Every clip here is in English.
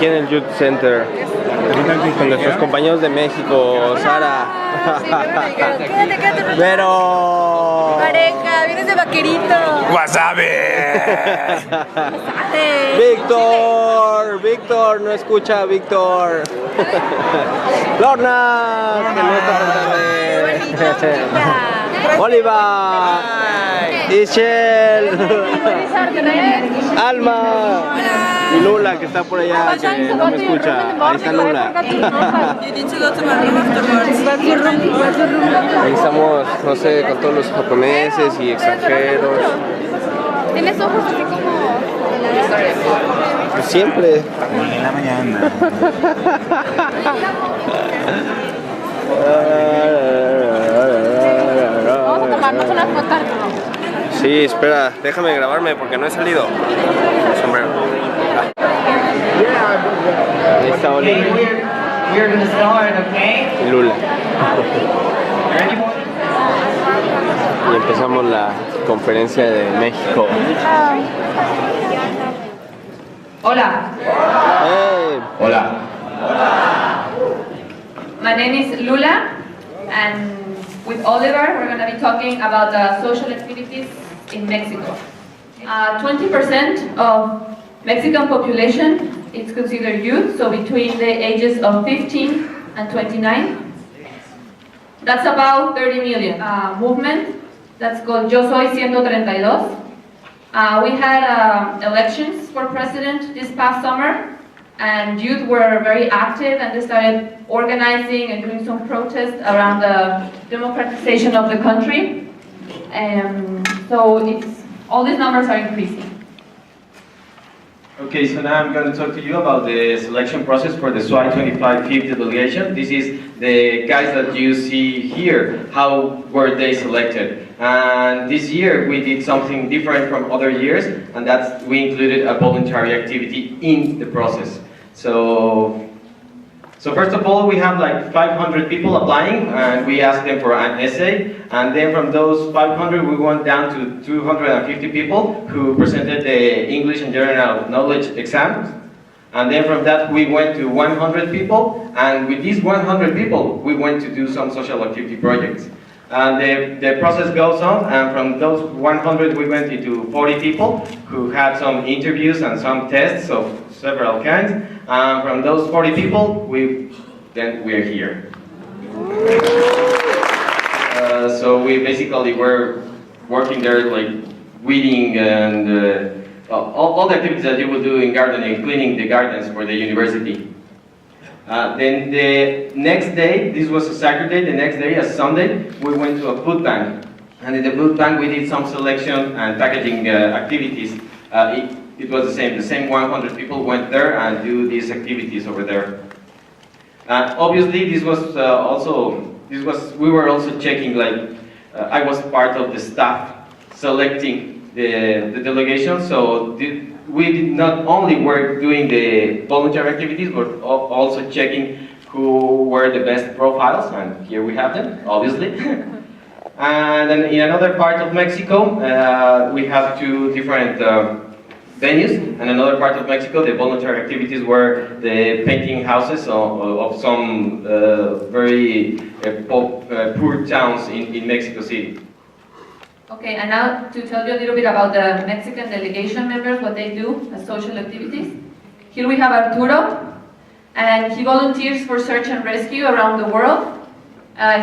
aquí en el Youth Center con nuestros compañeros de México, Sara. Quédate. Pero... Pareja, vienes de vaquerito. ¡Wasabi! Víctor, no escucha, Víctor. Lorna, que no está cantando. Oliva, Ishel, Alma y Lula, que está por allá, que no me escucha. Ahí está Lula. Ahí estamos, no sé, con todos los japoneses y extranjeros. Tienes ojos así como... Pues siempre. En la mañana. Vamos a tomarnos unas fotos. Sí, espera, déjame grabarme porque no he salido. El sombrero. Ahí está Oli. Y Lula. Y empezamos la conferencia de México. Hola. Hey. Hola. My name is Lula, and with Oliver, we're going to be talking about social activities in Mexico. 20% of Mexican population is considered youth, so between the ages of 15 and 29. That's about 30 million. Movement that's called Yo Soy 132. We had elections for president this past summer, and youth were very active, and they started organizing and doing some protests around the democratization of the country. So all these numbers are increasing. Okay, so now I'm going to talk to you about the selection process for the SWI 2550 delegation. This is the guys that you see here, how were they selected. And this year we did something different from other years, and that's we included a voluntary activity in the process. So first of all, we have like 500 people applying, and we asked them for an essay, and then from those 500 we went down to 250 people who presented the English and General Knowledge exams, and then from that we went to 100 people, and with these 100 people we went to do some social activity projects. And the process goes on, and from those 100 we went into 40 people who had some interviews and some tests of several kinds. From those 40 people, we're here. So we basically were working there, like weeding and all the activities that you will do in gardening, cleaning the gardens for the university. Then the next day, this was a Saturday, the next day, a Sunday, we went to a food bank. And in the food bank we did some selection and packaging activities. It was the same 100 people went there and do these activities over there. Obviously this was we were also checking, like I was part of the staff selecting the delegation, so we did not only work doing the voluntary activities, but also checking who were the best profiles, and here we have them, obviously. And then in another part of Mexico, we have two different venues, and another part of Mexico, the voluntary activities were the painting houses of some very poor towns in Mexico City. Okay, and now to tell you a little bit about the Mexican delegation members, what they do as social activities. Here we have Arturo, and he volunteers for search and rescue around the world.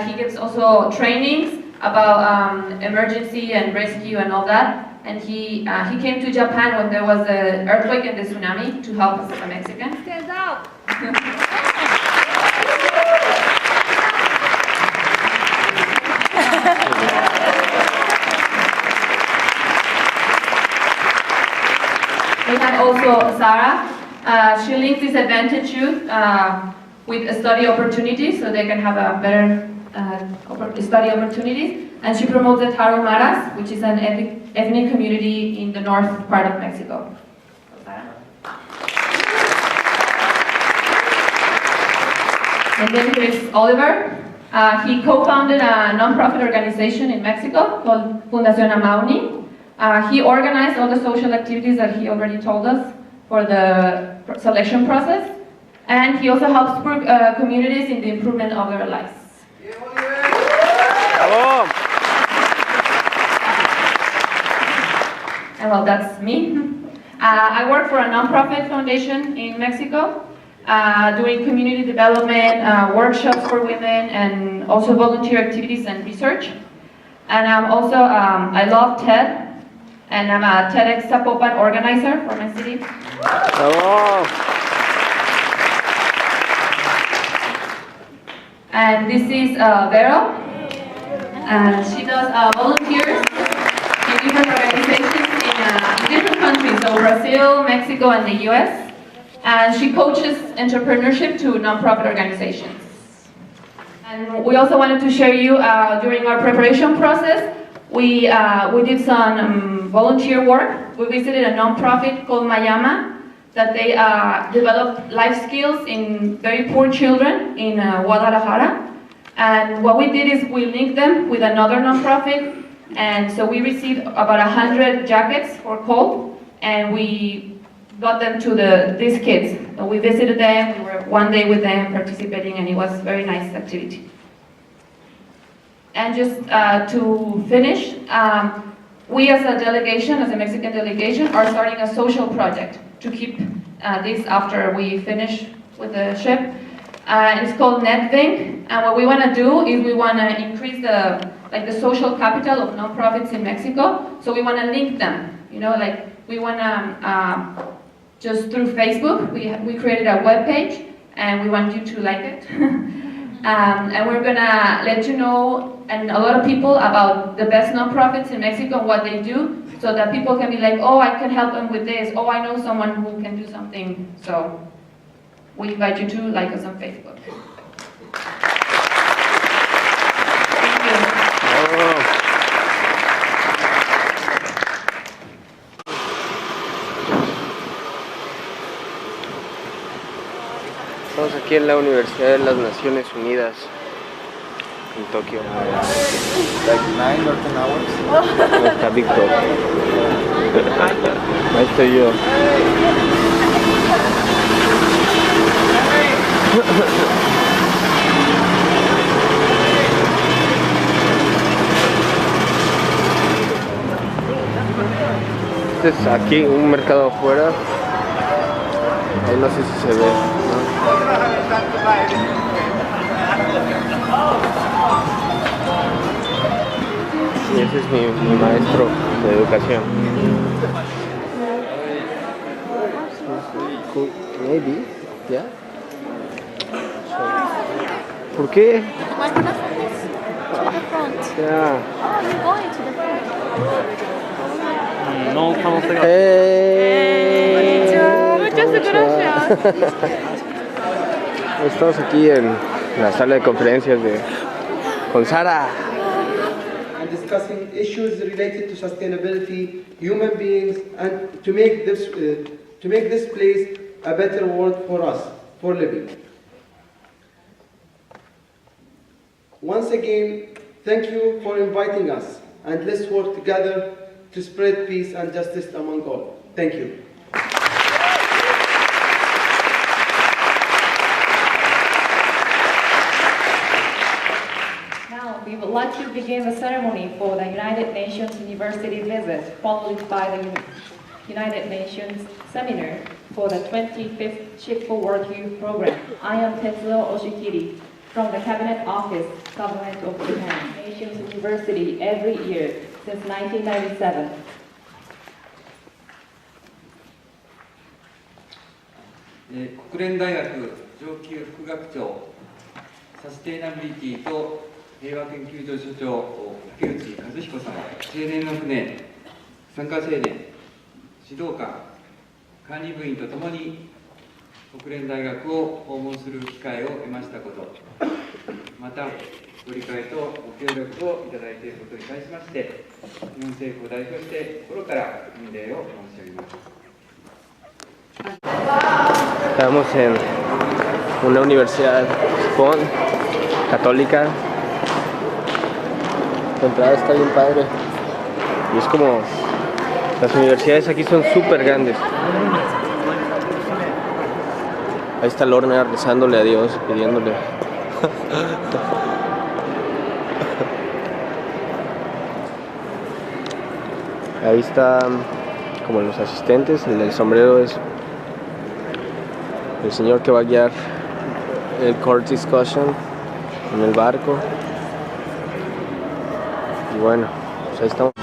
He gives also trainings about emergency and rescue and all that. And he came to Japan when there was the earthquake and the tsunami to help us as a Mexican. Stand up! We have also Sarah. She links disadvantaged youth with study opportunities, so they can have a better study opportunities. And she promotes the Taromaras, which is an ethnic community in the north part of Mexico. And then here is Oliver. He co-founded a non-profit organization in Mexico called Fundación Amauni. He organized all the social activities that he already told us for the selection process, and he also helps communities in the improvement of their lives. ¡Bravo! And well, that's me. I work for a nonprofit foundation in Mexico, doing community development, workshops for women, and also volunteer activities and research. And I'm also, I love TED, and I'm a TEDx Zapopan organizer for my city. ¡Bravo! And this is Vero, and she does volunteers in different organizations in different countries, so Brazil, Mexico, and the US. And she coaches entrepreneurship to nonprofit organizations. And we also wanted to share you, during our preparation process, we did some volunteer work. We visited a nonprofit called Mayama, that they develop life skills in very poor children in Guadalajara. And what we did is we linked them with another nonprofit, and so we received about 100 jackets for cold, and we got them to these kids. So we visited them, we were one day with them participating, and it was a very nice activity. And just to finish, we as a delegation, as a Mexican delegation, are starting a social project to keep this after we finish with the ship. It's called NetVink, and what we want to do is we want to increase the social capital of nonprofits in Mexico. So we want to link them. You know, like we want to just through Facebook. We created a web page, and we want you to like it. And we're gonna let you know, and a lot of people, about the best nonprofits in Mexico and what they do, so that people can be like, oh, I can help them with this. Oh, I know someone who can do something. So we invite you to like us on Facebook. Thank you. Estamos aquí en la Universidad de las Naciones Unidas, en Tokio. Like 9 or 10 hours? ¿Dónde está Víctor? Ahí estoy yo. Este es aquí un mercado afuera. Ahí no sé si se ve, ¿no? Y ese es mi maestro de educación. Maybe, yeah. ¿Por qué? My glasses to the front. Yeah. Oh, you're going to the front. Muchas gracias. Estamos aquí en la sala de conferencias con Sara. And discussing issues related to sustainability, human beings, and to make this place a better world for us, for living. Once again, thank you for inviting us, and let's work together to spread peace and justice among all. Thank you. Now, we would like to begin the ceremony for the United Nations University visit, followed by the United Nations seminar for the 25th Ship for World Youth Program. I am Tetsuo Oshikiri from the Cabinet Office, Government of Japan. Nations University every year since 1997. 国連大学上級副学長、サステイナビリティと平和研究所所長、竹内和彦さん、青年の船、参加青年、指導官、管理部員とともに国連大学を訪問する機会を得ましたこと、またご理解とご協力をいただいていることに対しまして、日本政府を代表して心から御礼を申し上げます。Estamos en una universidad católica. La entrada está bien padre. Y es como... Las universidades aquí son súper grandes. Ahí está Lorna rezándole a Dios, pidiéndole. Ahí está como los asistentes, el del sombrero es el señor que va a guiar el court discussion en el barco. Y bueno, pues ahí estamos.